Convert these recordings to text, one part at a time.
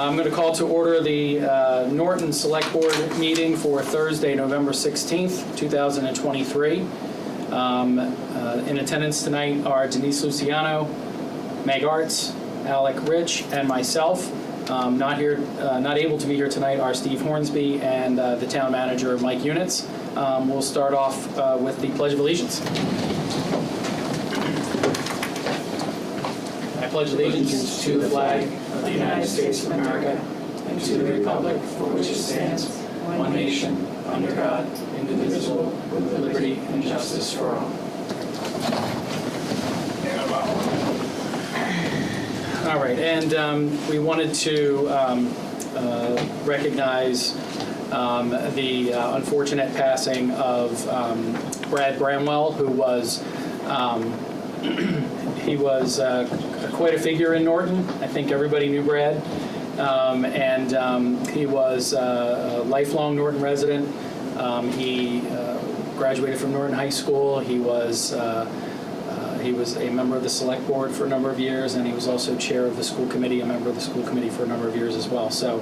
I'm going to call to order the Norton Select Board meeting for Thursday, November 16th, 2023. In attendance tonight are Denise Luciano, Meg Arts, Alec Rich, and myself. Not able to be here tonight are Steve Hornsby and the town manager, Mike Units. We'll start off with the Pledge of Allegiance. I pledge allegiance to the flag of the United States of America and to the republic for which it stands, one nation, under God, indivisible, with liberty and justice for all. All right, and we wanted to recognize the unfortunate passing of Brad Bramwell, who was he was quite a figure in Norton. I think everybody knew Brad, and he was a lifelong Norton resident. He graduated from Norton High School. He was a member of the Select Board for a number of years, and he was also chair of the school committee, a member of the school committee for a number of years as well. So,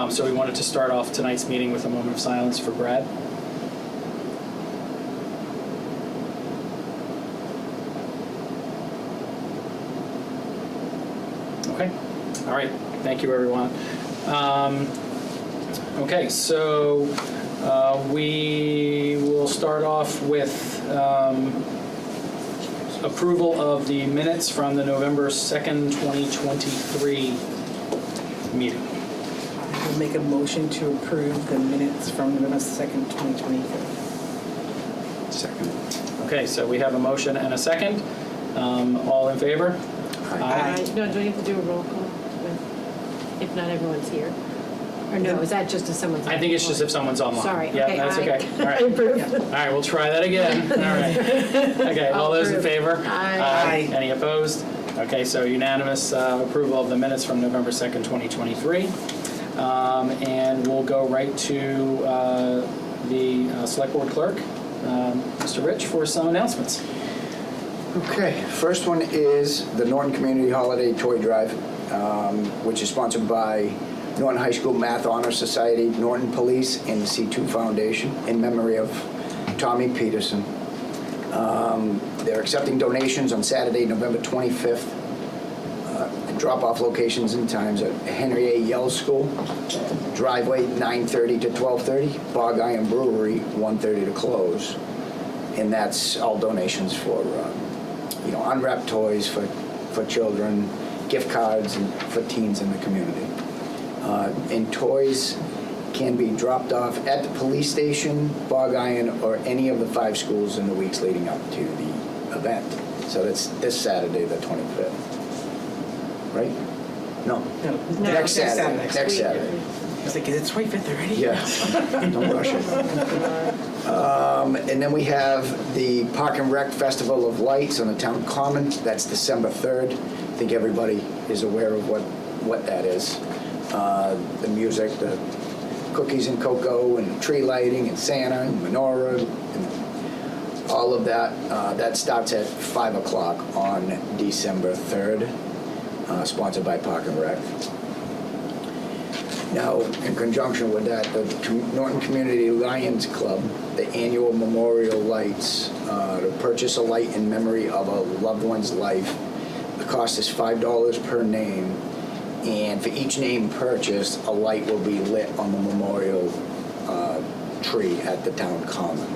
so we wanted to start off tonight's meeting with a moment of silence for Brad. Okay. All right. Thank you, everyone. Okay, so we will start off with approval of the minutes from the November 2nd, 2023 meeting. I will make a motion to approve the minutes from November 2nd, 2023. Second. Okay, so we have a motion and a second. All in favor? Aye. No, do we have to do a roll call if not everyone's here? Or no, is that just if someone's I think it's just if someone's online. Sorry. Yeah, okay, that's okay. All I right. approve. All right, we'll try that again. All right. Okay, all those in favor? Aye. Any opposed? Okay, so unanimous approval of the minutes from November 2nd, 2023. And we'll go right to the Select Board Clerk, Mr. Rich, for some announcements. Okay, first one is the Norton Community Holiday Toy Drive, which is sponsored by Norton High School Math Honor Society, Norton Police, and the C2 Foundation in memory of Tommy Peterson. They're accepting donations on Saturday, November 25th. Drop-off locations and times at Henry A. Yell School, driveway 9:30 to 12:30, Bog Iron Brewery 1:30 to close. And that's all donations for, unwrapped toys for children, gift cards and for teens in the community. And toys can be dropped off at the police station, Bog Iron, or any of the 5 schools in the weeks leading up to the event. So that's this Saturday, the 25th. Right? No. Next Saturday. Next Saturday. I was like, is it 25th already? Yeah. Don't rush it. And then we have the Park and Rec Festival of Lights on the Town Common. That's December 3rd. I think everybody is aware of what that is. The music, the cookies and cocoa, and tree lighting, and Santa, and menorah, and all of that. That starts at 5 o'clock on December 3rd, sponsored by Park and Rec. Now, in conjunction with that, the Norton Community Lions Club, the annual memorial lights, to purchase a light in memory of a loved one's life. The cost is $5 per name, and for each name purchased, a light will be lit on the memorial tree at the town common.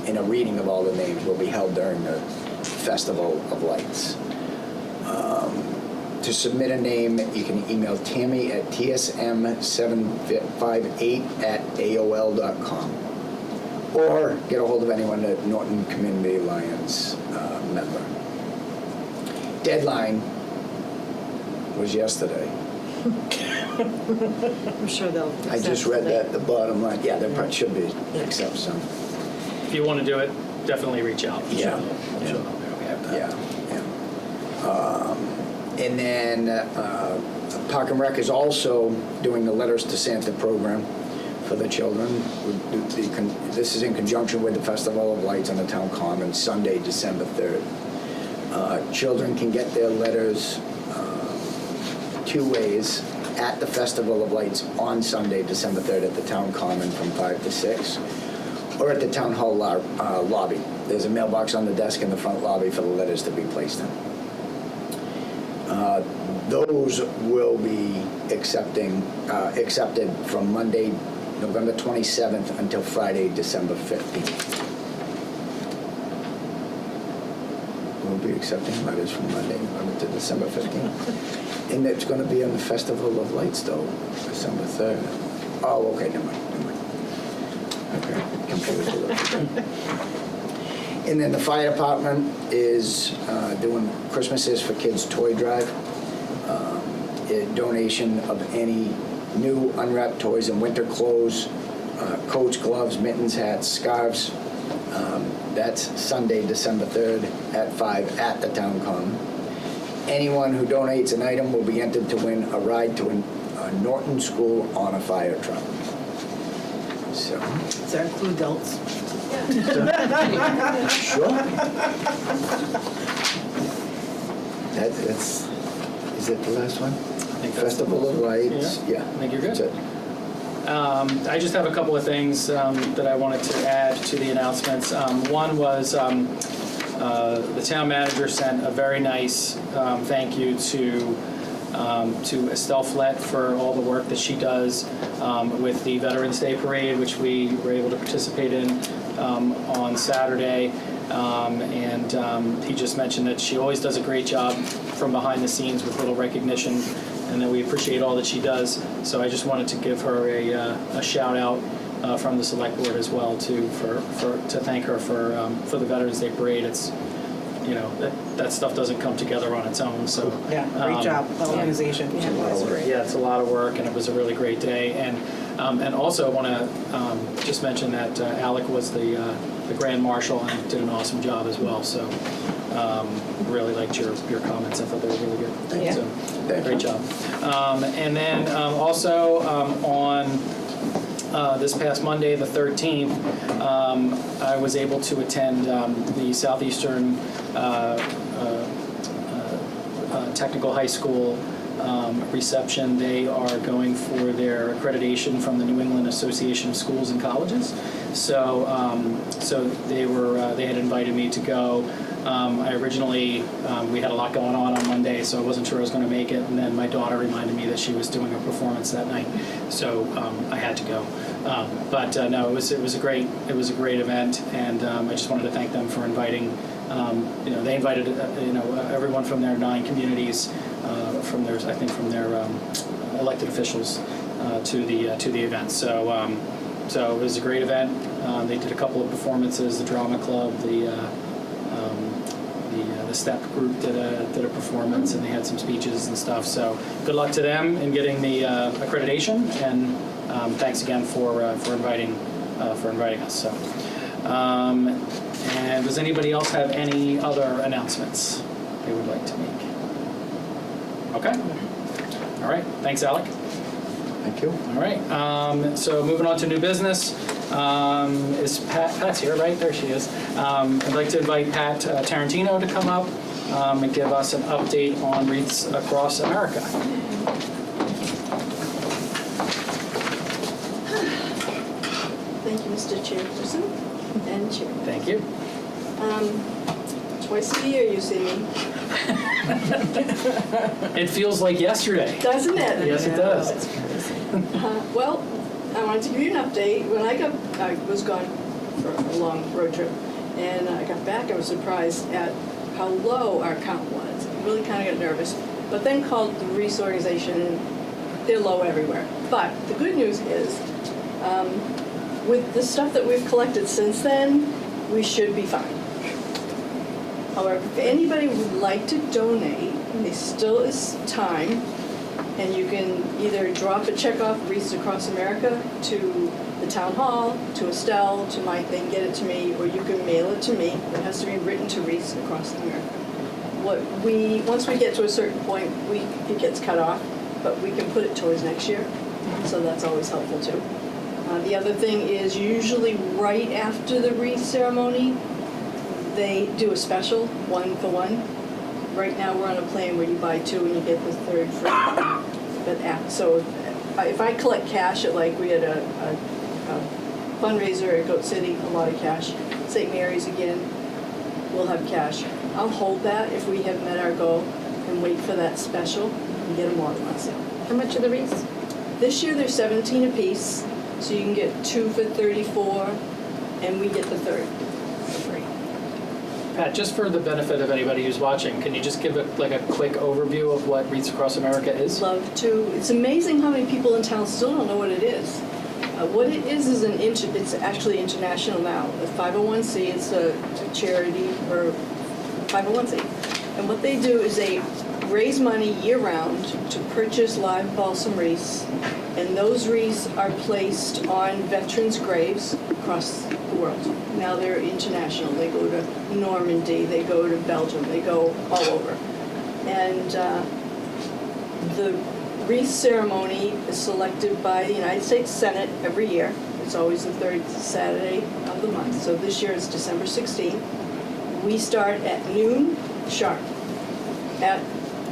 And a reading of all the names will be held during the Festival of Lights. To submit a name, you can email Tammy at tsm758@aol.com, or get a hold of anyone at Norton Community Lions member. Deadline was yesterday. I'm sure they'll I just read that at the bottom line. Yeah, there probably should be accept some. If you want to do it, definitely reach out. Yeah. Yeah. And then Park and Rec is also doing the Letters to Santa program for the children. This is in conjunction with the Festival of Lights on the Town Common, Sunday, December 3rd. Children can get their letters 2 ways. at the Festival of Lights on Sunday, December 3rd at the Town Common from 5 to 6, or at the Town Hall lobby. There's a mailbox on the desk in the front lobby for the letters to be placed in. Those will be accepted from Monday, November 27th until Friday, December 15th. We'll be accepting letters from Monday, November to December 15th. And it's going to be on the Festival of Lights, though, December 3rd. Oh, okay, never mind. Okay, confused a little bit. And then the fire department is doing Christmases for Kids toy drive. A donation of any new unwrapped toys and winter clothes, coats, gloves, mittens, hats, scarves. That's Sunday, December 3rd at 5 at the Town Common. Anyone who donates an item will be entered to win a ride to a Norton School on a fire truck. So, Does that include adults? sure. That's, is it the last one? I think that's Festival of Lights, yeah. I think you're good. That's it. I just have a couple of things that I wanted to add to the announcements. One was the town manager sent a very nice thank you to Estelle Flett for all the work that she does with the Veterans Day Parade, which we were able to participate in on Saturday. He just mentioned that she always does a great job from behind the scenes with little recognition, and that we appreciate all that she does. So I just wanted to give her a shout out from the select board as well to thank her for the Veterans Day Parade. It's, you know, that stuff doesn't come together on its own. So Yeah, great job, the organization. Yeah. yeah, it's a lot of work, and it was a really great day. And also I want to just mention that Alec was the Grand Marshal and did an awesome job as well. So really liked your comments. I thought they were really good. Yeah. So, great job. And then also on this past Monday, the 13th, I was able to attend the Southeastern Technical High School reception. They are going for their accreditation from the New England Association of Schools and Colleges. So they had invited me to go. I originally, we had a lot going on Monday, so I wasn't sure I was going to make it. And then my daughter reminded me that she was doing a performance that night, so I had to go. No, it was a great event, and I just wanted to thank them for inviting. They invited everyone from their 9 communities, from their elected officials to the event. So it was a great event. They did a couple of performances. The drama club, the STEP group did a performance, and they had some speeches and stuff. So good luck to them in getting the accreditation, and thanks again for inviting us. So, and does anybody else have any other announcements they would like to make? Okay. All right. Thanks, Alec. Thank you. All right. So moving on to new business. Is Pat's here, right? There she is. I'd like to invite Pat Tarantino to come up and give us an update on Wreaths Across America. Thank you, Mr. Chairperson and Chair. Thank you. Twice a year you see me, It feels like yesterday. doesn't it? Yes, it does. Well, I wanted to give you an update. When I was gone for a long road trip, and I got back, I was surprised at how low our count was. I really kind of got nervous, but then called the Wreaths organization, and they're low everywhere. But the good news is, with the stuff that we've collected since then, we should be fine. However, if anybody would like to donate, there still is time, and you can either drop a check off Wreaths Across America to the town hall, to Estelle, to my thing, get it to me, or you can mail it to me. It has to be written to Wreaths Across America. Once we get to a certain point, it gets cut off, but we can put it towards next year, so that's always helpful too. The other thing is usually right after the wreath ceremony, they do a special 1 for 1. Right now we're on a plan where you buy 2 and you get the 3rd free. But so if I collect cash at, like, we had a fundraiser at Goat City, a lot of cash. St. Mary's again, we'll have cash. I'll hold that if we have met our goal and wait for that special and get them all at once. How much are the wreaths? This year they're 17 apiece, so you can get 2 for 34, and we get the third for free. Pat, just for the benefit of anybody who's watching, can you just give a quick overview of what Wreaths Across America is? Love to. It's amazing how many people in town still don't know what it is. What it is it's actually international now. The 501c, it's a charity or 501c. And what they do is they raise money year-round to purchase live balsam wreaths, and those wreaths are placed on veterans' graves across the world. Now they're international. They go to Normandy, they go to Belgium, they go all over. And the wreath ceremony is selected by the United States Senate every year. It's always the third Saturday of the month. So this year it's December 16th. We start at noon sharp at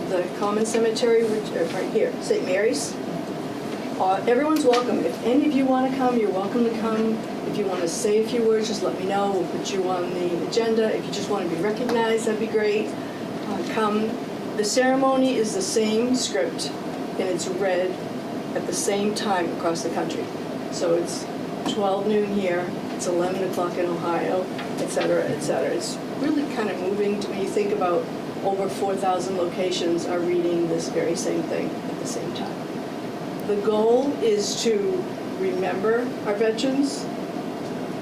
the Common Cemetery, which right here, St. Mary's. Everyone's welcome. If any of you want to come, you're welcome to come. If you want to say a few words, just let me know. We'll put you on the agenda. If you just want to be recognized, that'd be great. Come. The ceremony is the same script, and it's read at the same time across the country. So it's 12 noon here, it's 11 o'clock in Ohio, et cetera, et cetera. It's really kind of moving when you think about over 4,000 locations are reading this very same thing at the same time. The goal is to remember our veterans,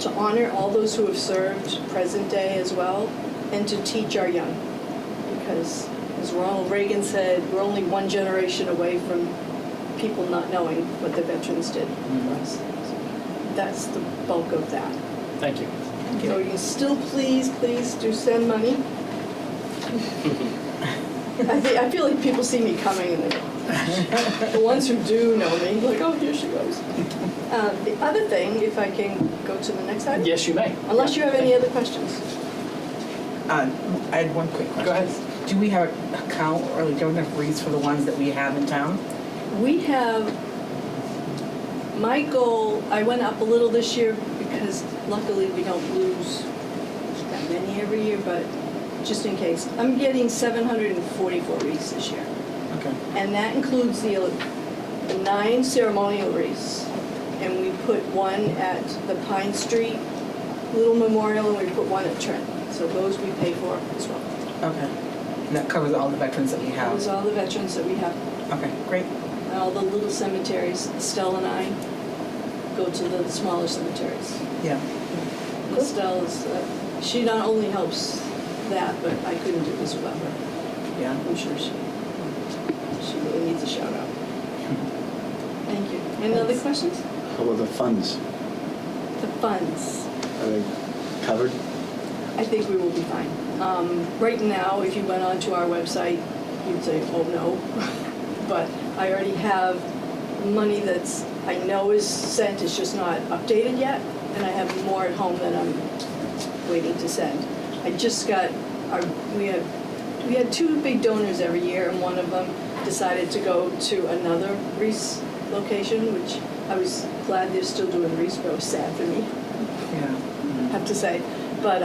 to honor all those who have served present day as well, and to teach our young. Because, as Ronald Reagan said, we're only one generation away from people not knowing what the veterans did for us. So that's the bulk of that. Thank you. So you can still please do send money. I feel like people see me coming and the ones who do know me, like, oh, here she goes. The other thing, if I can go to the next item? Yes, you may. Unless you have any other questions. I had one quick question. Go ahead. Do we have a count or like, do we have enough wreaths for the ones that we have in town? We have, my goal, I went up a little this year because luckily we don't lose that many every year, but just in case. I'm getting 744 wreaths this year. Okay. And that includes the 9 ceremonial wreaths. And we put one at the Pine Street Little Memorial, and we put one at Trent. So those we pay for as well. Okay. And that covers all the veterans that we That have. was all the veterans that we have. Okay, great. And all the little cemeteries. Estelle and I go to the smaller cemeteries. Yeah. And Estelle is, she not only helps that, but I couldn't do this without her. Yeah. I'm sure she really needs a shout out. Thank you. Any other questions? How about the funds? The funds. Are they covered? I think we will be fine. Right now, if you went onto our website, you'd say, oh no. But I already have money that's, I know is sent, it's just not updated yet. And I have more at home that I'm waiting to send. I just got, we had 2 big donors every year, and one of them decided to go to another Reese location, which I was glad they're still doing Reese, but it was sad for me, Yeah. I have to say. But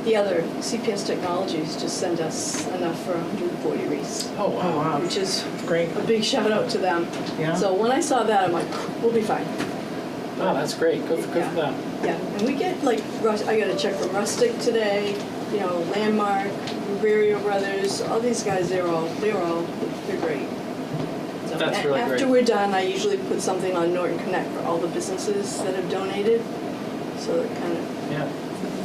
the other, CPS Technologies, just sent us enough for 140 Reese, Oh, Oh, wow. wow. which is Great. a big shout out to them. Yeah. So when I saw that, I'm like, we'll be fine. Oh, that's great. Good for them. Yeah, and we get like, I got a check from Rustic today, Landmark, Riverio Brothers, all these guys, they're great. So That's really great. After we're done, I usually put something on Norton Connect for all the businesses that have donated. So it kind of, Yeah.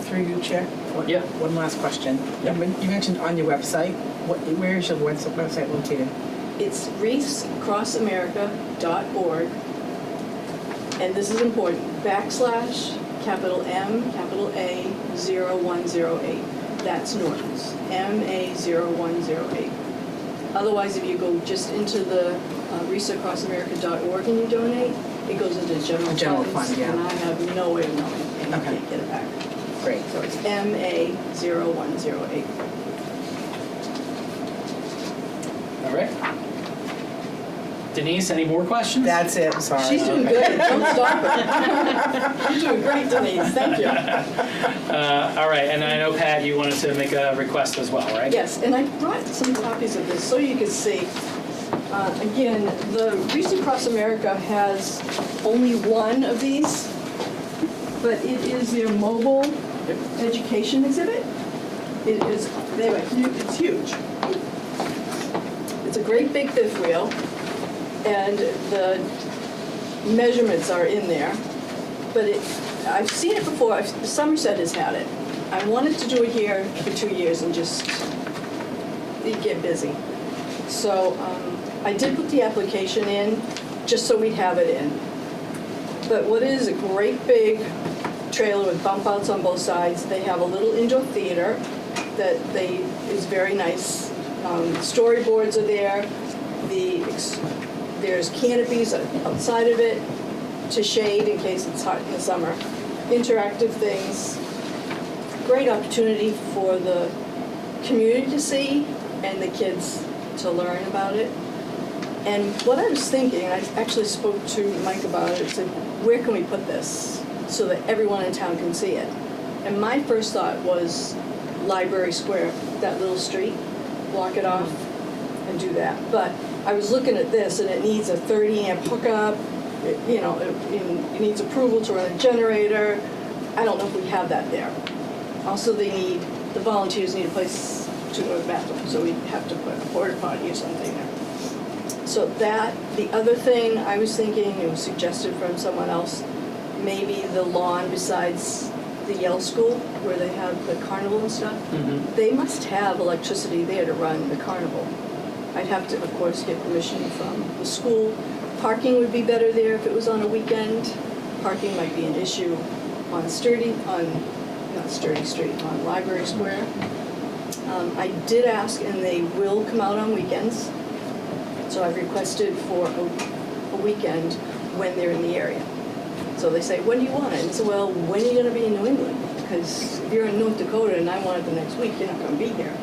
Through you, Chair. Yeah. One last question. Yeah. You mentioned on your website, where is your website located? it's wreathsacrossamerica.org. And this is important, capital M, capital A, 0108. That's Norton's, MA0108. Otherwise, if you go just into the wreathsacrossamerica.org and you donate, it goes into general funds. Fund, yeah. And I have no way of knowing, and you Okay. can't get it back. Great. So it's MA0108. All right. Denise, any more questions? That's it, sorry. She's doing good, don't stop her. You're doing great, Denise, thank you. All right, and I know, Pat, you wanted to make a request as well, right? Yes, and I brought some copies of this so you could see. Again, the Reach Across America has only one of these, but it is their mobile education exhibit. It is, it's huge. It's a great big fifth wheel, and the measurements are in there. But I've seen it before. Somerset has had it. I wanted to do it here for 2 years and just get busy. So I did put the application in just so we'd have it in. But what is a great big trailer with bump outs on both sides. They have a little indoor theater that is very nice. Storyboards are there. There's canopies outside of it to shade in case it's hot in the summer. Interactive things. Great opportunity for the community to see and the kids to learn about it. And what I was thinking, I actually spoke to Mike about it, said, where can we put this so that everyone in town can see it? And my first thought was Library Square, that little street, block it off and do that. But I was looking at this and it needs a 30-amp hookup, it needs approval to run a generator. I don't know if we have that there. Also, the volunteers need a place to go to the bathroom, so we have to put a porta potty or something there. So the other thing I was thinking, it was suggested from someone else, maybe the lawn besides the Yale School, where they have the carnival and stuff, they must have electricity there to run the carnival. I'd have to, of course, get permission from the school. Parking would be better there if it was on a weekend. Parking might be an issue on not Sturdy Street, on Library Square. I did ask, and they will come out on weekends. So I've requested for a weekend when they're in the area. So they say, when do you want it? And I said, well, when are you going to be in New England? Because if you're in North Dakota and I want it the next week, you're not going to be here.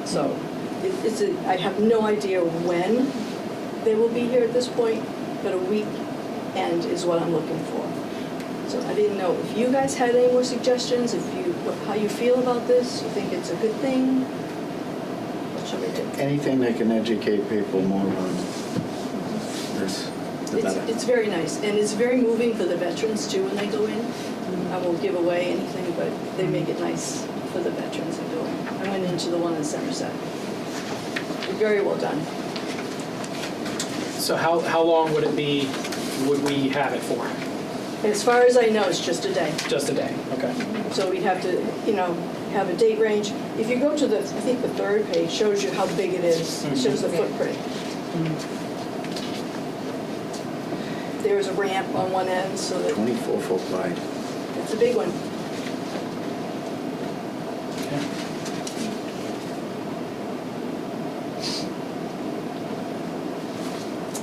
So I have no idea when they will be here at this point, but a weekend is what I'm looking for. So I didn't know if you guys had any more suggestions, how you feel about this, you think it's a good thing? What should we do? Anything that can educate people more on this, the better. It's very nice, and it's very moving for the veterans too when they go in. I won't give away anything, but they make it nice for the veterans that go in. I went into the one in Somerset. Very well done. So how long would we have it for? As far as I know, it's just a day. Just a day, okay. So we'd have to, have a date range. If you go to I think the third page shows you how big it is. It shows the footprint. There's a ramp on one end, so that 24 foot wide. it's a big one.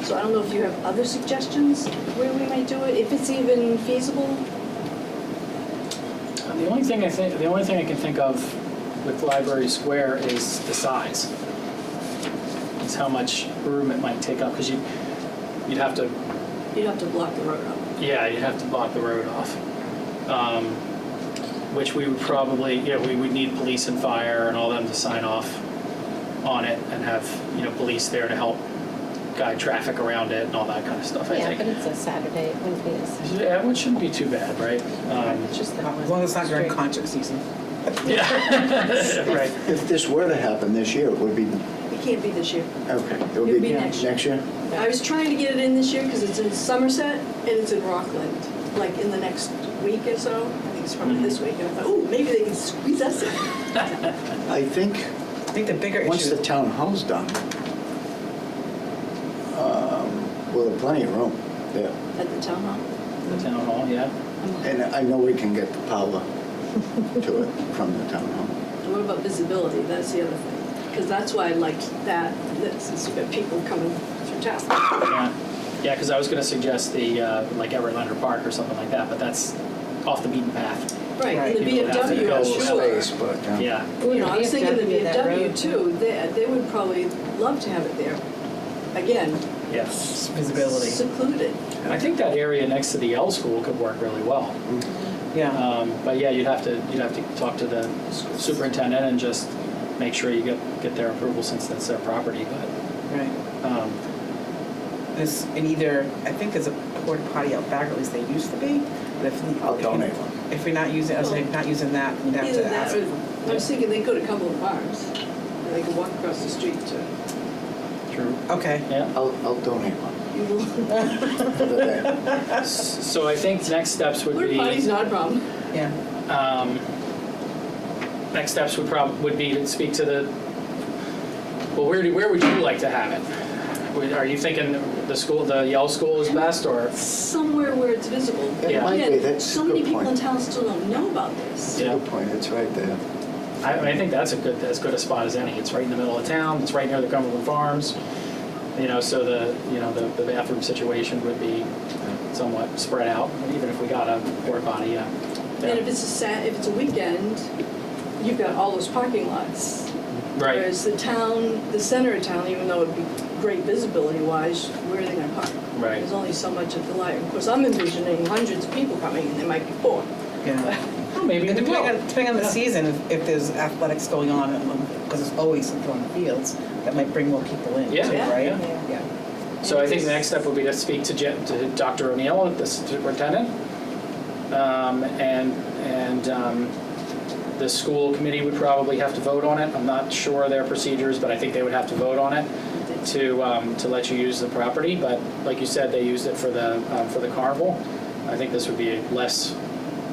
So I don't know if you have other suggestions where we might do it, if it's even feasible. The only thing I can think of with Library Square is the size. It's how much room it might take up, because you'd have to. You'd have to block the road up. Yeah, you'd have to block the road off. Which we would probably, we would need police and fire and all them to sign off on it and have, police there to help guide traffic around it and all that kind of stuff, I Yeah, think. but it's a Saturday, it wouldn't be as. Yeah, which shouldn't be too bad, right? It's just the As long as it's not during street. concert season. Yeah, right. If this were to happen this year, it would be, It can't be this year. okay, it It'll would be be next next year? I was trying to get it in this year because it's in Somerset and it's in Rockland, like in the next week or so. I think it's probably this week. And I thought, ooh, maybe they can squeeze us in. I think, I think the bigger once issue. the town hall's done, we'll have plenty of room there. At the town hall. The town hall, yeah. And I know we can get the power to it from the town hall. What about visibility? That's the other thing. Because that's why I liked this, is you've got people coming through town. Yeah, because I was going to suggest the, like Everett Leonard Park or something like that, but that's off the beaten path. Right, Right. and the People would have to VFW, go I'm somewhere. sure. Space, but, Yeah. I was thinking the VFW, that VFW road. too, they would probably love to have it there. Again, Yes. Visibility. secluded. I think that area next to the Yale School could work really well. Yeah. But yeah, you'd have to talk to the superintendent and just make sure you get their approval since that's their property. But Right. There's I think there's a porta potty out back, or at least they used to be. But I'll donate one. If we're not using, not using that, we'd have Either to that ask. or, I was thinking they could have Cumberland Farms. And they could walk across the street to, true. Okay. Yeah. I'll donate one you will, for the day. So I think next steps would porta be potty's not a problem. Yeah. next steps would be to speak to the. Well, where would you like to have it? Are you thinking the Yale School is best, or? Somewhere where it's visible. It Yeah. might be, Again, that's so a many good people in point. town still don't know about this. Yeah. Good point, it's right there. I think that's as good a spot as any. It's right in the middle of town. It's right near the Cumberland Farms. So the bathroom situation would be somewhat spread out, even if we got a porta potty. Yeah. And if it's a weekend, you've got all those parking lots. Right. Whereas the center of town, even though it'd be great visibility-wise, where are they going to park? Right. There's only so much at the light. Of course, I'm envisioning hundreds of people coming, and there might be 4. Yeah. Well, maybe And we will. depending on the season, if there's athletics going on, because there's always something on the fields, that might bring more people in, Yeah, too, yeah, right? yeah. So I think the next step would be to speak to Dr. O'Neill, the superintendent, and the school committee would probably have to vote on it. I'm not sure their procedures, but I think they would have to vote on it to let you use the property. But like you said, they used it for the carnival. I think this would be less,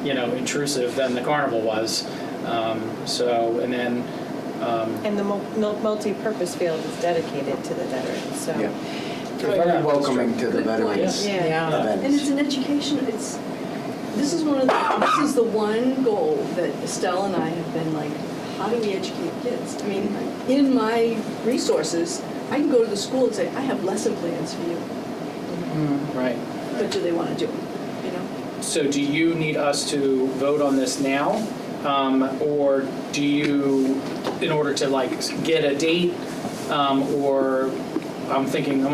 intrusive than the carnival was. And then. And the multi-purpose field is dedicated to the veterans, so. Yeah. They're Oh, yeah, very that's welcoming to the Good point. veterans Yeah. And it's events. an education. This is the one goal that Estelle and I have been like, how do we educate kids? I mean, in my resources, I can go to the school and say, I have lesson plans for you. Right. But do they want to do them? So do you need us to vote on this now? Or do you, in order to get a date, or I'm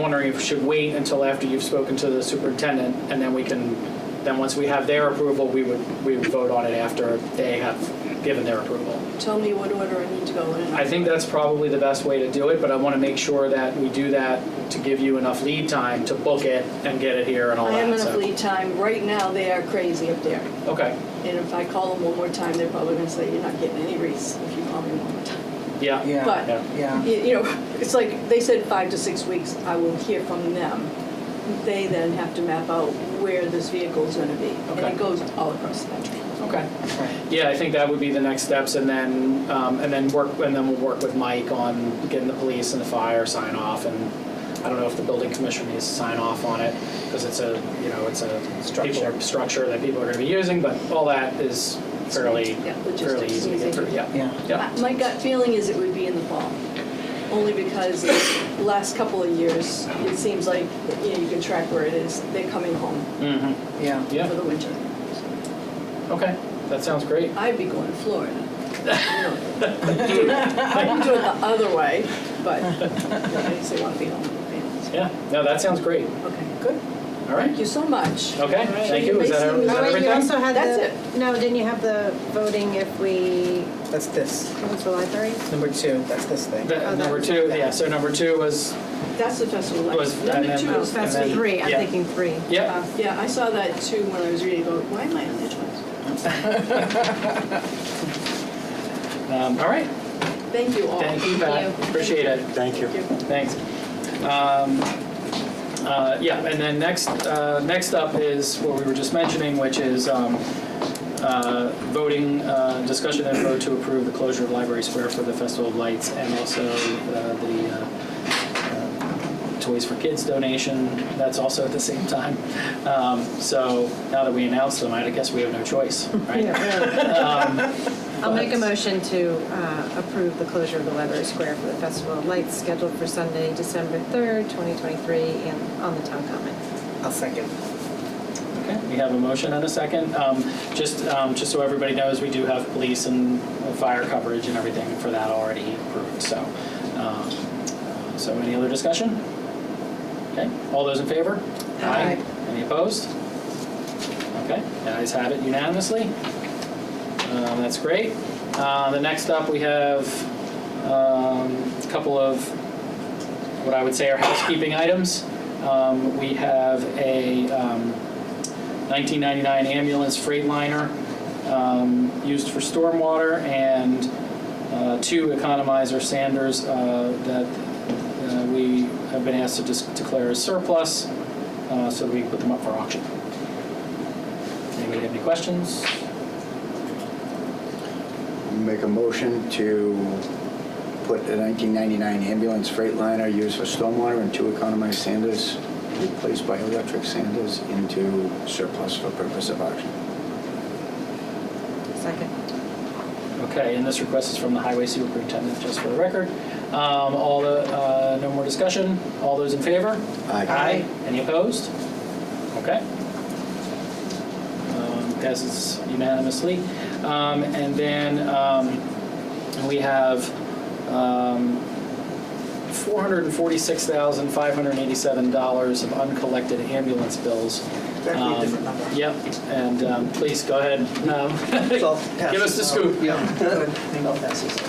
wondering if we should wait until after you've spoken to the superintendent, and then once we have their approval, we would vote on it after they have given their approval. Tell me what order I need to go in. I think that's probably the best way to do it, but I want to make sure that we do that to give you enough lead time to book it and get it here and all I that. have enough so. lead time. Right now, they are crazy up there. Okay. And if I call them one more time, they're probably going to say, you're not getting any wreaths if you call me one more time. Yeah. Yeah. But, Yeah. it's like they said 5 to 6 weeks, I will hear from them. They then have to map out where this vehicle is going to be. And Okay. it goes all across the country. Okay. Right. Yeah, I think that would be the next steps, and then we'll work with Mike on getting the police and the fire sign off, and I don't know if the building commissioner needs to sign off on it because it's a structure that people are going to be using, but all that is fairly logistics, easy to get through. Yeah. Yeah. My gut feeling is it would be in the fall. Only because the last couple of years, it seems like, you can track where it is. They're coming home Mm-hmm. Yeah. Yeah. for the winter. Okay. That sounds great. I'd be going to Florida. I can do it the other way, but I guess they want to be home with their families. Yeah. No, that sounds great. Okay, good. All right. Thank you so much. Okay. Thank you. Is that Oh, wait, you everything? also had That's the, no, didn't you have the voting if we That's this. close the library? Number 2, that's this thing. Number 2. Yeah. So number 2 was. That's the festival of Was- lights. and Number then- 2 Oh, is that's And then- 3, I'm yeah. thinking 3. Yeah. Yeah, I saw that too when I was reading. Go, why am I on there twice? All right. Thank you all. Thank you, Pat. you. Appreciate it. Thank you. Thanks. And then next up is what we were just mentioning, which is voting, discussion and vote to approve the closure of Library Square for the Festival of Lights, and also the Toys for Kids donation. That's also at the same time. So now that we announced them, I guess we have no choice, right? I'll make a motion to approve the closure of the library square for the Festival of Lights scheduled for Sunday, December 3rd, 2023, and on the town common. I'll second. Okay, we have a motion and a second. Just so everybody knows, we do have police and fire coverage and everything for that already approved. So any other discussion? Okay, all those in favor? Aye. Any opposed? Okay, the ayes have it unanimously. That's great. The next up, we have a couple of what I would say are housekeeping items. We have a 1999 ambulance Freightliner used for stormwater and 2 economizer Sanders that we have been asked to declare as surplus, so we put them up for auction. Anybody have any questions? Make a motion to put a 1999 ambulance Freightliner used for stormwater and 2 economized Sanders replaced by electric Sanders into surplus for purpose of auction. Second. Okay, and this request is from the highway superintendent, just for the record. No more discussion. All those in favor? Aye. Any opposed? Okay. Passes unanimously. And then we have $446,587 of uncollected ambulance bills. It's actually a different number. Yep, and please go ahead. So I'll pass Give us the this scoop. out. Yeah, good. Maybe I'll pass this out.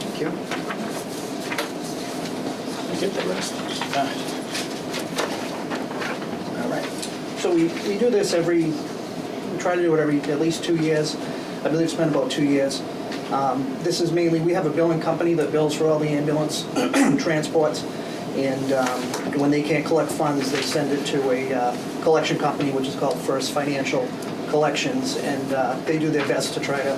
Thank you. Get the rest. All right. So we do this we try to do it at least 2 years. I believe it's been about 2 years. This is mainly, we have a billing company that bills for all the ambulance transports. And when they can't collect funds, they send it to a collection company, which is called First Financial Collections. And they do their best to try to,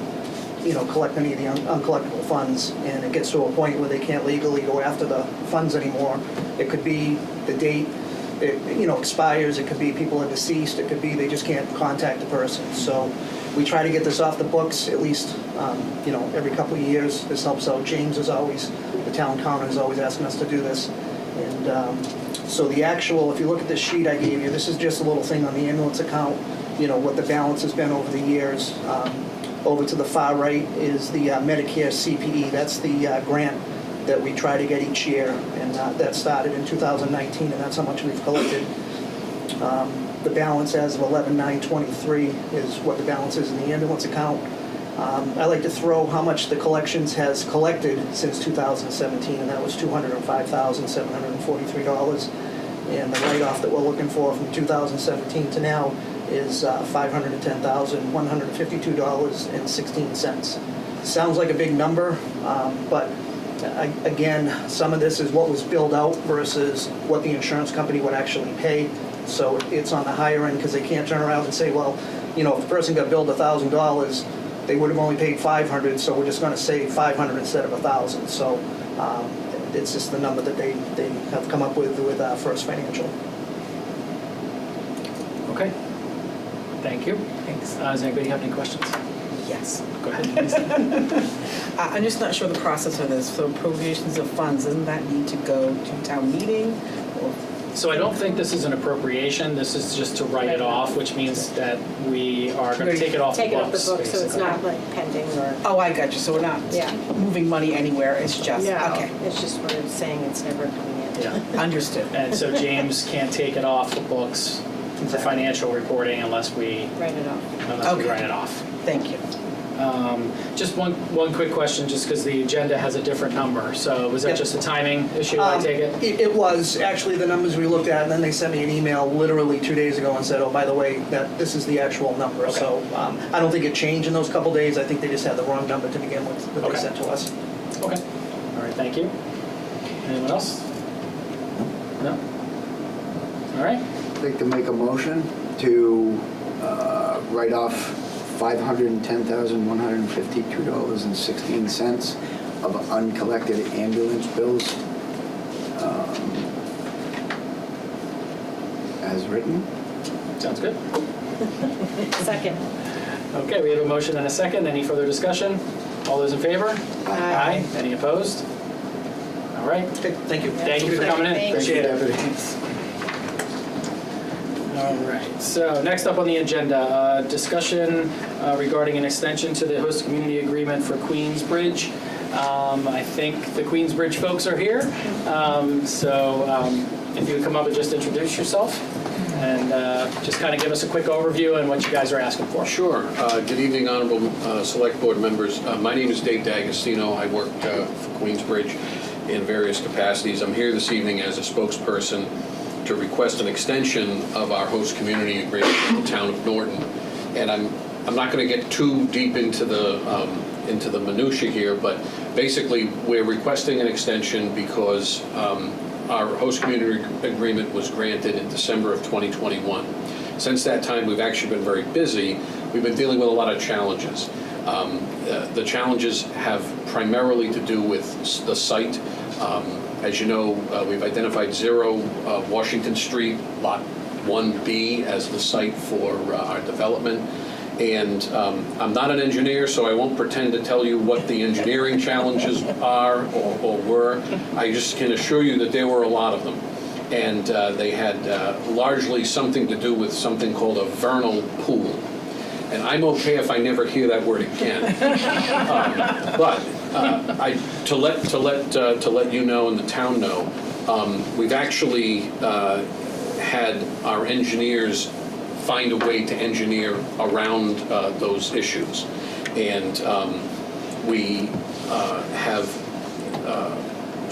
collect any of the uncollectible funds. And it gets to a point where they can't legally go after the funds anymore. It could be the date it expires, it could be people are deceased, it could be they just can't contact the person. So we try to get this off the books at least, every couple of years. This helps out. James is always, the town counter is always asking us to do this. And so the actual, if you look at this sheet I gave you, this is just a little thing on the ambulance account, what the balance has been over the years. Over to the far right is the Medicare CPE. That's the grant that we try to get each year, and that started in 2019, and that's how much we've collected. The balance as of 11/9/23 is what the balance is in the ambulance account. I like to throw how much the collections has collected since 2017, and that was $205,743. And the write-off that we're looking for from 2017 to now is $510,152.16. Sounds like a big number, but again, some of this is what was billed out versus what the insurance company would actually pay. So it's on the higher end because they can't turn around and say, well, if the person got billed $1,000, they would have only paid $500, so we're just going to say $500 instead of $1,000. So it's just the number that they have come up with First Financial. Okay. Thank you. Thanks. Does anybody have any questions? Yes. Go ahead, please. I'm just not sure the process of this. So appropriations of funds, doesn't that need to go to town meeting? Or So I don't think this is an appropriation. This is just to write it off, which means that we are going to take it off the Take it off the books, book, so it's basically. not like pending or, Oh, I got you. So we're not Yeah. moving money anywhere. It's just, no, okay. it's just we're saying it's never coming in. Yeah. Understood. And so James can't take it off the books for financial reporting unless we Write it off. Okay. write it off. Thank you. Just one quick question, just because the agenda has a different number. So was that Yep. just a timing issue, I take it? It was actually the numbers we looked at, and then they sent me an email literally 2 days ago and said, oh, by the way, that this is the actual number. Okay. So I don't think it changed in those couple days. I think they just had the wrong number to begin with that Okay. they sent to us. Okay. All right, thank you. Anyone else? No? All right. I'd like to make a motion to write off $510,152.16 of uncollected ambulance bills as written. Sounds good. Second. Okay, we have a motion and a second. Any further discussion? All those in favor? Aye. Any opposed? All right. Okay, thank you. Thank you for coming in. Thank Appreciate it. Deputy. All right, so next up on the agenda, discussion regarding an extension to the host community agreement for Queensbridge. I think the Queensbridge folks are here. If you would come up and just introduce yourself and just kind of give us a quick overview and what you guys are asking for. Sure. Good evening, honorable select board members. My name is Dave D'Agostino. I work for Queensbridge in various capacities. I'm here this evening as a spokesperson to request an extension of our host community agreement with the town of Norton. And I'm not going to get too deep into the minutia here, but basically we're requesting an extension because our host community agreement was granted in December of 2021. Since that time, we've actually been very busy. We've been dealing with a lot of challenges. The challenges have primarily to do with the site. As you know, we've identified 0 Washington Street, Lot 1B, as the site for our development. And I'm not an engineer, so I won't pretend to tell you what the engineering challenges are or were. I just can assure you that there were a lot of them. And they had largely something to do with something called a vernal pool. And I'm okay if I never hear that word again. To let you know and the town know, we've actually had our engineers find a way to engineer around those issues. And we have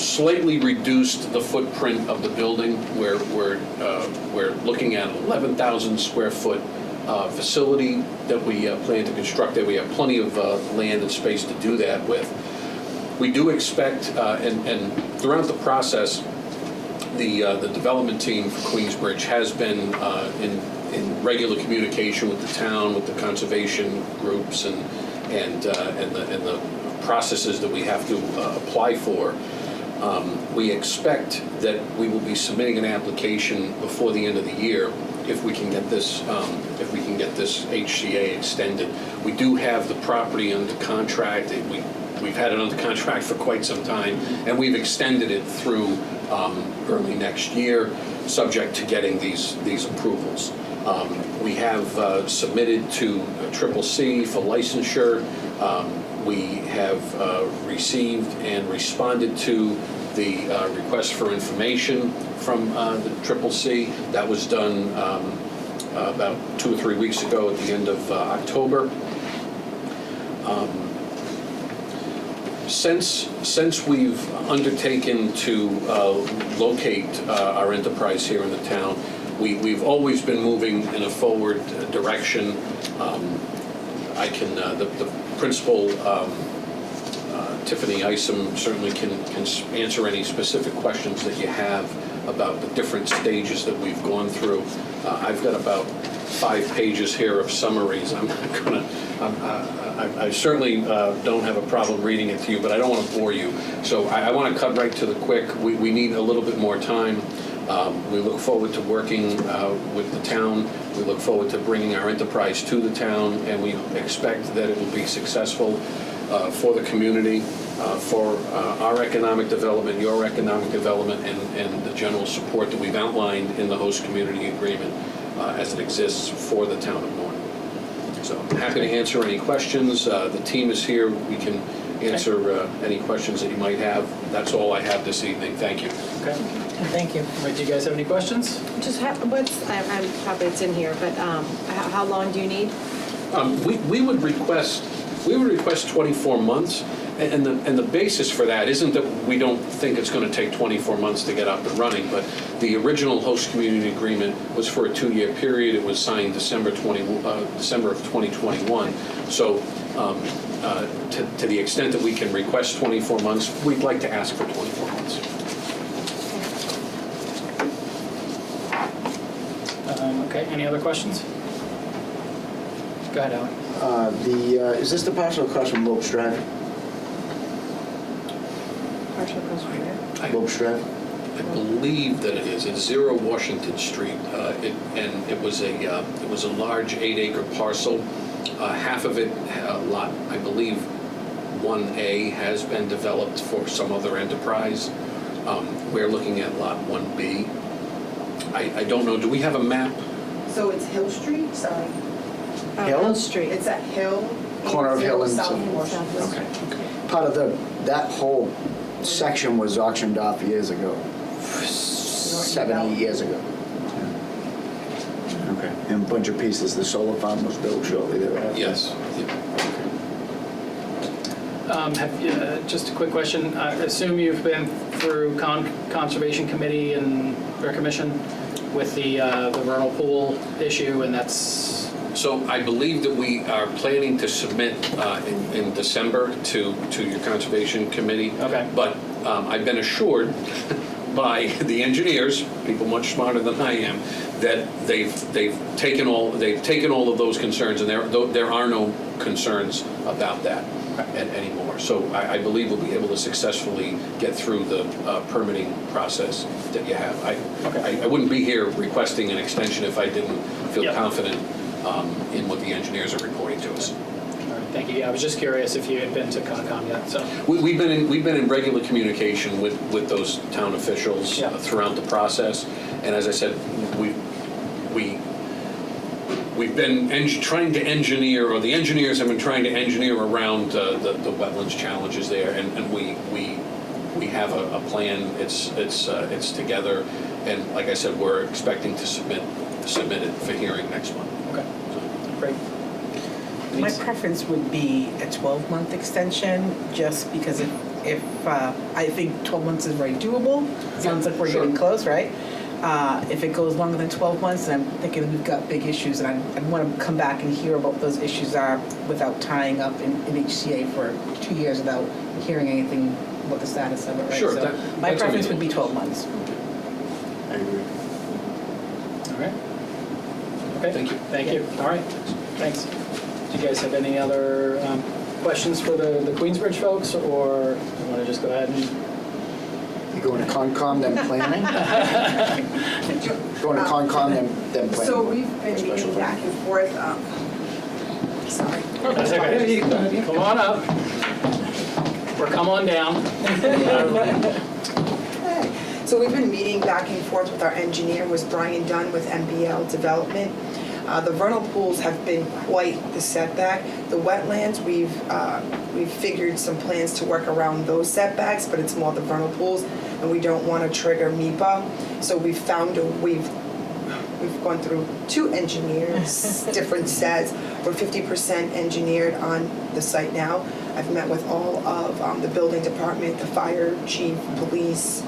slightly reduced the footprint of the building. We're looking at an 11,000 square foot facility that we plan to construct there. We have plenty of land and space to do that with. We do expect, and throughout the process, the development team for Queensbridge has been in regular communication with the town, with the conservation groups, and the processes that we have to apply for. We expect that we will be submitting an application before the end of the year if we can get this HCA extended. We do have the property under contract. We've had it under contract for quite some time, and we've extended it through early next year, subject to getting these approvals. We have submitted to CCC for licensure. We have received and responded to the request for information from the CCC. That was done about 2 or 3 weeks ago at the end of October. Since we've undertaken to locate our enterprise here in the town, we've always been moving in a forward direction. The principal, Tiffany Isom, certainly can answer any specific questions that you have about the different stages that we've gone through. I've got about 5 pages here of summaries. I certainly don't have a problem reading it to you, but I don't want to bore you. So I want to cut right to the quick. We need a little bit more time. We look forward to working with the town. We look forward to bringing our enterprise to the town, and we expect that it will be successful for the community, for our economic development, your economic development, and the general support that we've outlined in the host community agreement as it exists for the town of Norton. So I'm happy to answer any questions. The team is here. We can answer any questions that you might have. That's all I have this evening. Thank you. Okay. Thank you. Right, do you guys have any questions? Just I'm probably it's in here, but how long do you need? We would request 24 months, and the basis for that isn't that we don't think it's going to take 24 months to get up and running, but the original host community agreement was for a 2-year period. It was signed December of 2021. So to the extent that we can request 24 months, we'd like to ask for 24 months. Okay, any other questions? Go ahead, Alan. Is this the parcel across from Lopes Drive? Partial question. Lopes Drive? I believe that it is. It's 0 Washington Street, it was a large 8-acre parcel. Half of it, lot, I believe, 1A has been developed for some other enterprise. We're looking at lot 1B. I don't know. Do we have a map? So it's Hill Street, sorry. Hill? Hill Street. It's at Hill. Corner of Hill and South South Washington. Okay. part of that whole section was auctioned off years ago, 7, 8 years ago. Okay. In a bunch of pieces. The solar farm was built shortly thereafter. Yes. Have you, just a quick question. I assume you've been through Conservation Committee and or Commission with the vernal pool issue, and that's So I believe that we are planning to submit in December to your Conservation Committee. Okay. But I've been assured by the engineers, people much smarter than I am, that they've taken all of those concerns, and there are no concerns about that anymore. So I believe we'll be able to successfully get through the permitting process that you have. I wouldn't be here requesting an extension if I didn't feel Yep. confident in what the engineers are reporting to us. all right, thank you. Yeah, I was just curious if you had been to Concom yet. So We've been in regular communication with those town officials Yeah. throughout the process, and as I said, we've been trying to engineer, or the engineers have been trying to engineer around the wetlands challenges there, and we have a plan. It's together, and like I said, we're expecting to submit it for hearing next month. okay, great. My preference would be a 12-month extension, just because if I think 12 months is very doable. Sounds like we're Sure. getting close, right? If it goes longer than 12 months, then I'm thinking we've got big issues, and I want to come back and hear what those issues are without tying up in HCA for 2 years without hearing anything about the status of it, right? Sure, So my that's preference would be reasonable. 12 months. I agree. All right. Okay. Thank you. Thank you. All right. Thanks. Do you guys have any other questions for the Queensbridge folks, or you want to just go ahead and? You going to Concom, then planning? Going to Concom, then planning. So we've been Special meeting back and forth, sorry. That's okay. Come on up. Or come on down. So we've been meeting back and forth with our engineer, was Brian Dunn with MBL Development. The vernal pools have been quite the setback. The wetlands, we've figured some plans to work around those setbacks, but it's more the vernal pools, and we don't want to trigger MIPA. So we've gone through 2 engineers, different sets. We're 50% engineered on the site now. I've met with all of the building department, the fire chief, police.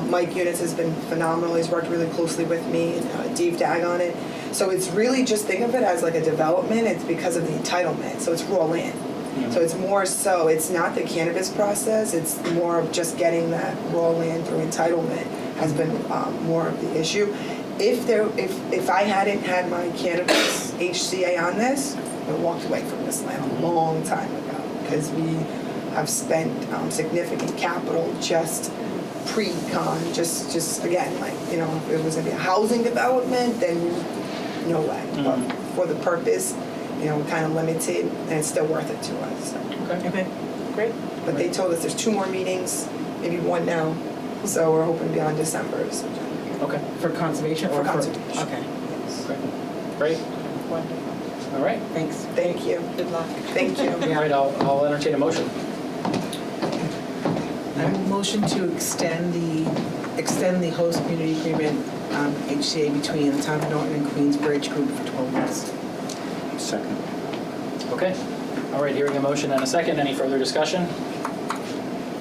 Mike Eunice has been phenomenal. He's worked really closely with me, and Dave Dag on it. So it's really just think of it as like a development. It's because of the entitlement. So it's raw land. So it's more so, it's not the cannabis process. It's more of just getting that raw land through entitlement has been more of the issue. If I hadn't had my cannabis HCA on this, I would have walked away from this land a long time ago, because we have spent significant capital just pre-con, just again, like, you know, if it was gonna be a housing development, then no way. But for the purpose, you know, we're kind of limited, and it's still worth it to us. So. Okay, great. But they told us there's 2 more meetings, maybe 1 now, so we're hoping beyond December. So. Okay. For conservation? For or conservation. Okay, Great. All right. thanks. Thank you. Good luck. Thank you. All right. I'll entertain a motion. I motion to extend the host community agreement, HCA, between the town of Norton and Queensbridge Group for 12 months. Second. Okay. All right. Hearing a motion and a second. Any further discussion?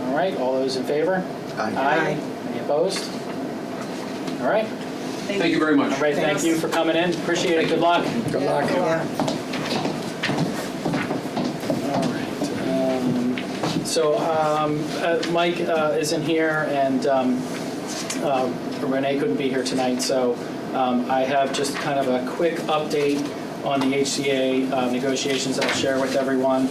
All right. All those in favor? Aye. Any opposed? All right. Thank you very much. All right. Thank you for coming in. Appreciate it. Good luck. Good luck. Yeah. All right. So Mike isn't here, and Renee couldn't be here tonight, so I have just kind of a quick update on the HCA negotiations I'll share with everyone.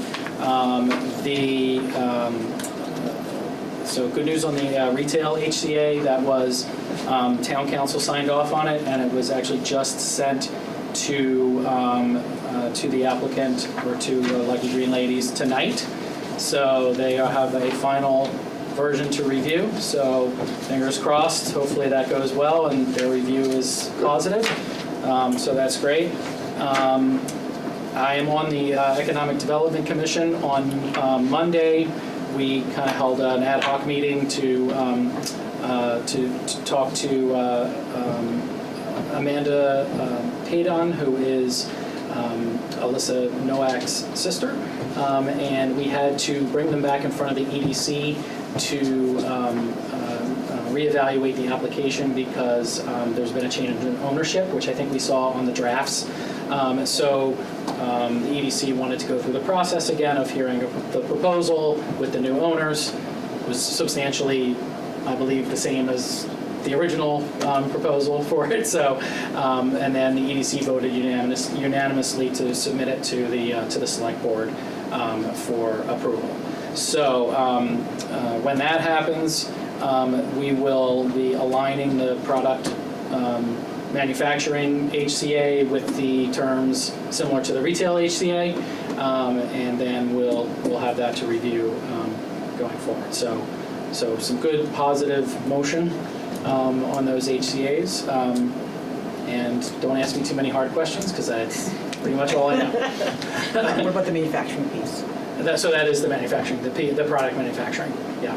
So good news on the retail HCA. That was town council signed off on it, and it was actually just sent to the applicant, or to the Lucky Green Ladies tonight. So they have a final version to review. So fingers crossed. Hopefully that goes well and their review is positive. So that's great. I am on the Economic Development Commission on Monday. we kind of held an ad hoc meeting to talk to Amanda Padon, who is Alyssa Nowak's sister, and we had to bring them back in front of the EDC to reevaluate the application because there's been a change in ownership, which I think we saw on the drafts. So the EDC wanted to go through the process again of hearing the proposal with the new owners. It was substantially, I believe, the same as the original proposal for it. So, and then the EDC voted unanimously to submit it to the select board for approval. So when that happens, we will be aligning the product manufacturing HCA with the terms similar to the retail HCA, and then we'll have that to review going forward. So some good positive motion on those HCAs, and don't ask me too many hard questions because that's pretty much all I know. What about the manufacturing piece? So that is the manufacturing, the product manufacturing, yeah,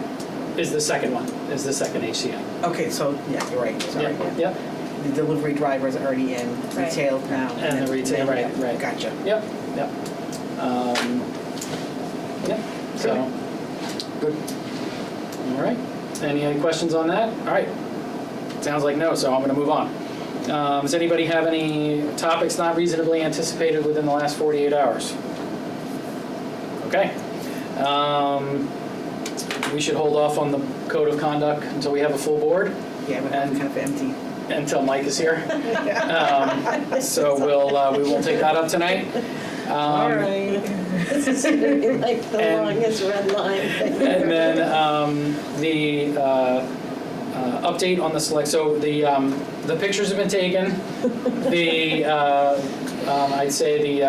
is the second one, is the second HCA. Okay, so, yeah, you're right, sorry. Yep. The delivery driver is already in Right. retail now. And the retail, right. Gotcha. Yep. So, Good. all right. Any other questions on that? All right. Sounds like no, so I'm going to move on. Does anybody have any topics not reasonably anticipated within the last 48 hours? Okay. We should hold off on the code of conduct until we have a full board, Yeah, but I'm kind of empty. until Mike is here. So we will take that up tonight. All right. This is gonna be like the and- longest red line thing. And then the update on the select. So the pictures have been taken. The I'd say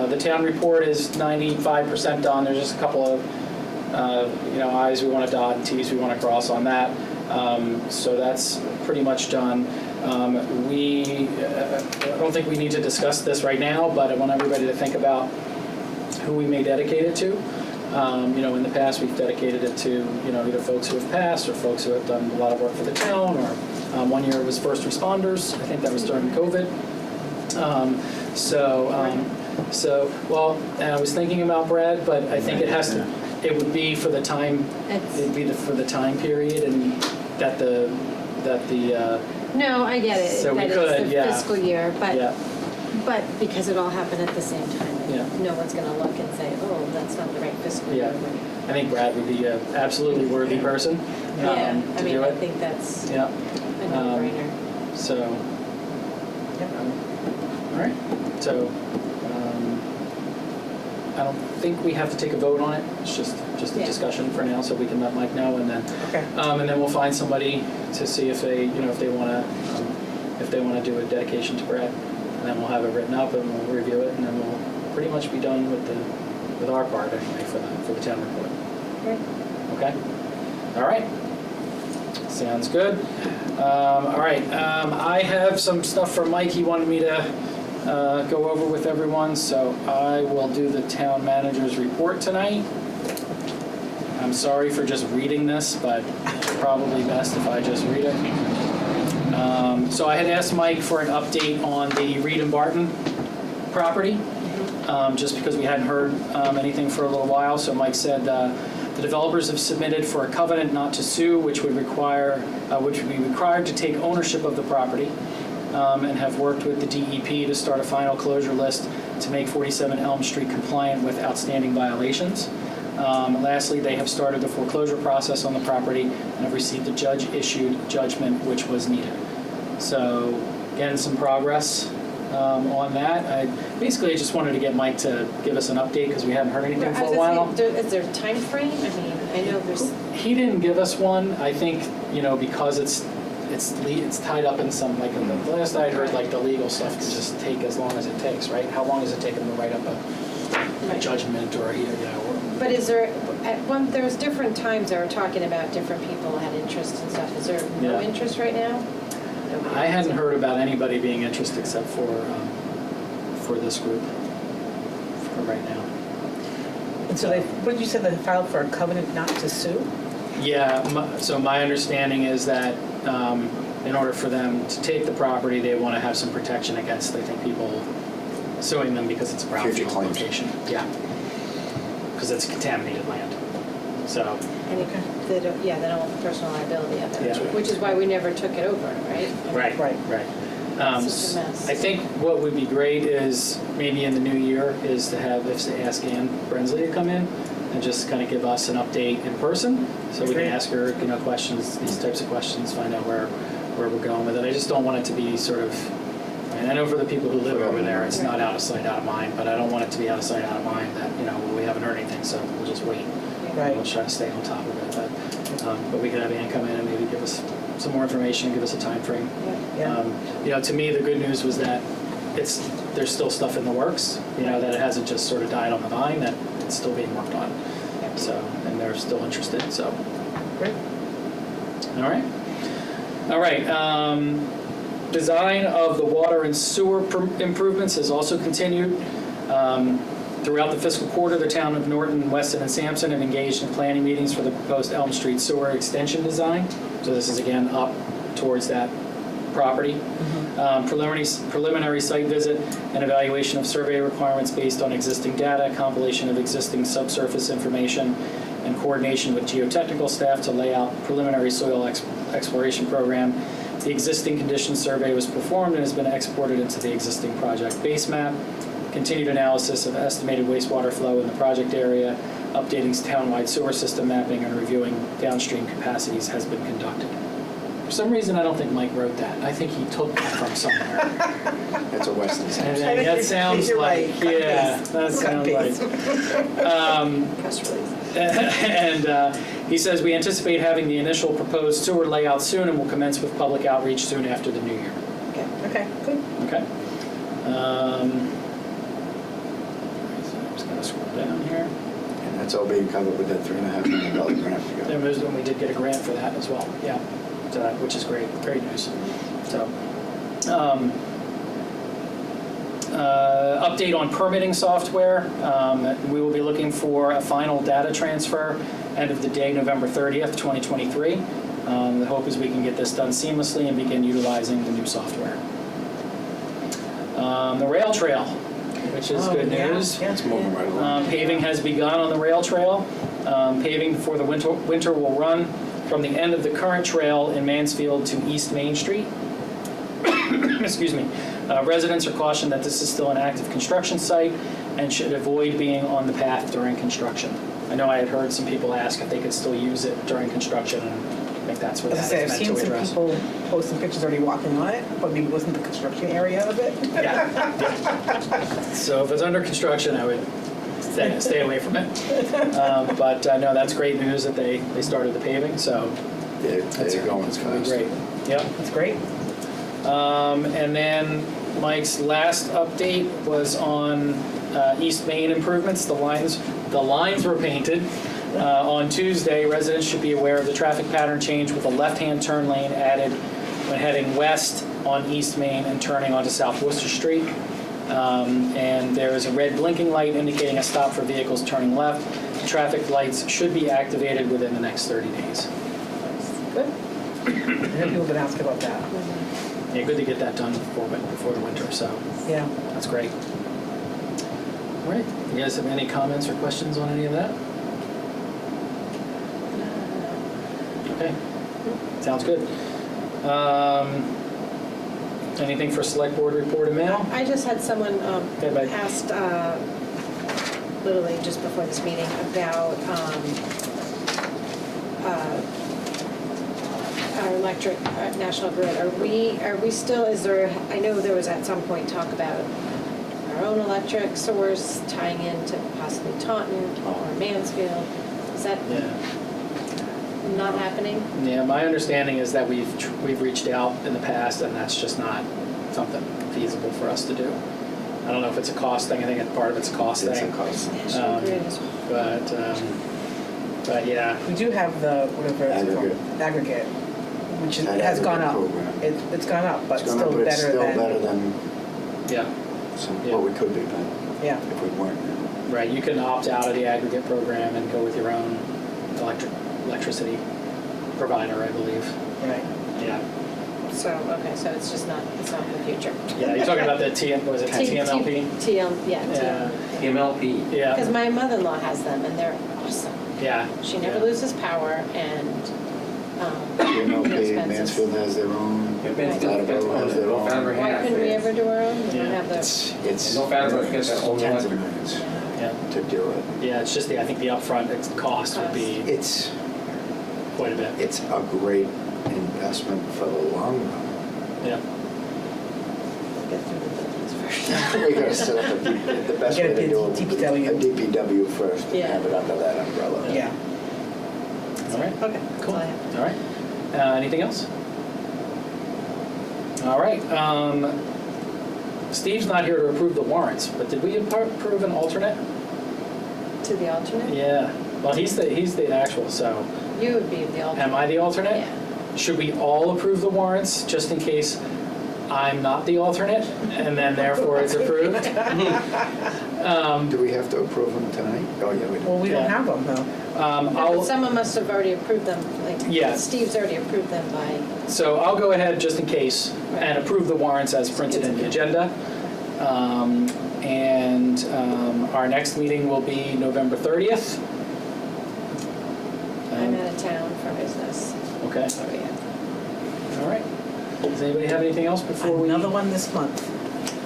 the town report is 95% done. There's just a couple of I's we want to dot and T's we want to cross on that. So that's pretty much done. I don't think we need to discuss this right now, but I want everybody to think about who we may dedicate it to. In the past, we've dedicated it to, either folks who have passed or folks who have done a lot of work for the town, or one year it was first responders. I think that was during COVID. And I was thinking about Brad, but I think it would be for the time, for the time period, and that the No, I get it. So we that could, it's the yeah. fiscal year, yeah. but because it all happened at the same time, Yeah. no one's going to look and say, oh, that's not the right fiscal Yeah. year. I think Brad would be an absolutely worthy person Yeah, to I mean, do I it. think that's Yeah. a no-brainer. So, all right. So, I don't think we have to take a vote on it. It's just a Yeah. discussion for now, so we can let Mike know, and then Okay. and then we'll find somebody to see if they if they want to do a dedication to Brad, and then we'll have it written up and we'll review it, and then we'll pretty much be done with our part anyway for the town report. Okay. All right. Sounds good. All right. I have some stuff for Mike. He wanted me to go over with everyone, so I will do the town manager's report tonight. I'm sorry for just reading this, but probably best if I just read it. So I had asked Mike for an update on the Reed and Barton property, just because we hadn't heard anything for a little while. So Mike said the developers have submitted for a covenant not to sue, which would be required to take ownership of the property, and have worked with the DEP to start a final closure list to make 47 Elm Street compliant with outstanding violations. Lastly, they have started the foreclosure process on the property and have received a judge-issued judgment which was needed. So, again, some progress on that. I just wanted to get Mike to give us an update because we hadn't heard anything for a while. Is there a time frame? I mean, I know there's. He didn't give us one. I think, because it's tied up in some, like, the last I heard, like, the legal stuff can just take as long as it takes, right? How long does it take him to write up a judgment or, But is there, there's different times that we're talking about different people had interest and stuff. Is there no Yeah. interest right now? I hadn't heard about anybody being interested except for this group for right now. So they, what did you say, they filed for a covenant not to sue? Yeah, so my understanding is that in order for them to take the property, they want to have some protection against, I think, people suing them because it's a Future brownfield claims. location. Yeah, because it's contaminated land. So, And they don't, yeah, they don't want the personal liability of it, Yeah. which is why we never took it over, right? right. Right. It's such a mess. I think what would be great is maybe in the new year is to have, ask Ann Brensley to come in and just kind of give us an update in person, so we can Great. ask her, questions, these types of questions, find out where we're going with it. I just don't want it to be sort of, I know for the people who live over there, it's not out of sight, out of mind, but I don't want it to be out of sight, out of mind that, we haven't heard anything, so we'll just wait. Right. We'll try to stay on top of it, but we could have Ann come in and maybe give us some more information, give us a time frame. Yeah. To me, the good news was that there's still stuff in the works, that it hasn't just sort of died on the vine, that it's still being worked on. So, and they're still interested, so. Great. All right. Design of the water and sewer improvements has also continued. Throughout the fiscal quarter, the town of Norton, Weston, and Sampson have engaged in planning meetings for the proposed Elm Street sewer extension design. So this is again up towards that property. Preliminary site visit and evaluation of survey requirements based on existing data, compilation of existing subsurface information, and coordination with geotechnical staff to lay out preliminary soil exploration program. The existing conditions survey was performed and has been exported into the existing project base map. Continued analysis of estimated wastewater flow in the project area, updating townwide sewer system mapping, and reviewing downstream capacities has been conducted. For some reason, I don't think Mike wrote that. I think he took that from somewhere. That's a Western And sense. then that sounds You're like, right. Cut yeah, paste. that Cut sounds paste. like. Press release. And he says, we anticipate having the initial proposed sewer layout soon and will commence with public outreach soon after the new year. Okay, good. Okay. I'm just going to scroll down here. And that's all being covered with that $3.5 million grant we got. And we did get a grant for that as well, yeah, so which is great news. So, update on permitting software. We will be looking for a final data transfer end of the day, November 30th, 2023. The hope is we can get this done seamlessly and begin utilizing the new software. The rail trail, which is good yeah, news. yeah. It's moving right along. Paving has begun on the rail trail. Paving for the winter will run from the end of the current trail in Mansfield to East Main Street. Excuse me. Residents are cautioned that this is still an active construction site and should avoid being on the path during construction. I know I had heard some people ask if they could still use it during construction, and I think that's what As that I is say, I've meant seen to some address. people posting pictures already walking on it, but maybe it wasn't the construction area of it. Yeah. So if it's under construction, I would stay away from it. But no, that's great news that they started the paving, so They're going it's going to fast. be great. Yep. That's great. And then Mike's last update was on East Main improvements. The lines were painted. On Tuesday, residents should be aware of the traffic pattern change with a left-hand turn lane added when heading west on East Main and turning onto South Worcester Street. And there is a red blinking light indicating a stop for vehicles turning left. Traffic lights should be activated within the next 30 days. Good. I know people have been asking about that. Yeah, good to get that done before the winter, so Yeah. that's great. All right, you guys have any comments or questions on any of that? Okay, sounds good. Anything for select board report and mail? I just had someone Okay, bye. asked, literally just before this meeting, about our electric, National Grid. Are we still, I know there was at some point talk about our own electric source tying into possibly Taunton or Mansfield. Is that Yeah. not happening? Yeah, my understanding is that we've reached out in the past, and that's just not something feasible for us to do. I don't know if it's a cost thing. I think part of it's a cost It's a thing. cost. National Grid is But yeah, We do have the, whatever it's Aggregate. called, aggregate, which That has gone up. aggregate program. It's gone up, but It's gonna, still but it's better still than. better than yeah. some, Yeah. what we could be paying Yeah. if we weren't. Right, you can opt out of the aggregate program and go with your own electricity provider, I believe. Right. Yeah. So, okay, so it's just not, it's not in the future. Yeah, you're talking about the was it TMLP? Yeah, Yeah. MLP. Yeah. Because my mother-in-law has them, and they're awesome. Yeah. She never Yeah. loses power, and MLP, expenses. Mansfield has their own, Mansfield has their own. Why couldn't we ever do our own? We don't Yeah. have the. It's No Fannibal gets their own tens of electric. millions Yeah. to do it. Yeah, it's just I think the upfront cost would be It's quite a bit. it's a great investment for the long run. Yeah. Get through the buildings first. We gotta set up the best Get way a to do it. DPW. A DPW first, and Yeah. have it under that umbrella. Yeah. All right. Okay, that's Cool. all I have. All right. Anything else? All right. Steve's not here to approve the warrants, but did we approve an alternate? To the alternate? Yeah. Well, he's the actual. So, You would be the alternate. am I the alternate? Yeah. Should we all approve the warrants just in case I'm not the alternate, and then therefore it's approved? Do we have to approve them tonight? Oh, yeah, we do. Well, we don't Yeah. have them though. No, I'll, but someone must have already approved them, like, Yeah. Steve's already approved them by, so I'll go ahead just in case and approve the warrants as printed in the agenda. Our next meeting will be November 30th. I'm out of town for business. Okay. So, yeah. All right. Does anybody have anything else before we? Another one this month.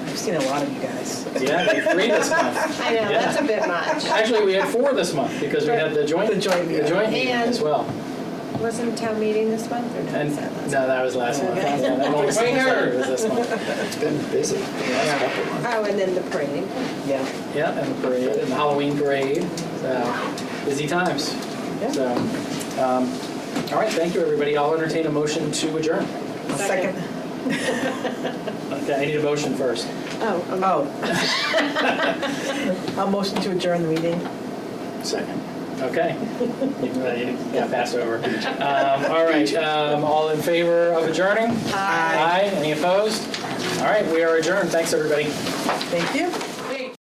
I've seen a lot of you guys. Yeah, we had 3 this month. I know, that's a bit much. Actually, we had 4 this month because we had the joint The joint meeting. meeting And- as well. Wasn't town meeting this month, or no? And Was that last no, that was last month. Okay. Yeah, that only seems like it was this month. It's been busy the last couple of months. Oh, and then the parade. Yeah. Yeah, and the parade and the Halloween parade. So busy times. Yeah. So, all right. Thank you, everybody. I'll entertain a motion to adjourn. Second. Okay, I need a motion first. Oh. I'll motion to adjourn the meeting. Second. Okay. You got passed over. All right. All in favor of adjourning? Aye. Aye. Any opposed? All right. We are adjourned. Thanks, everybody. Thank you.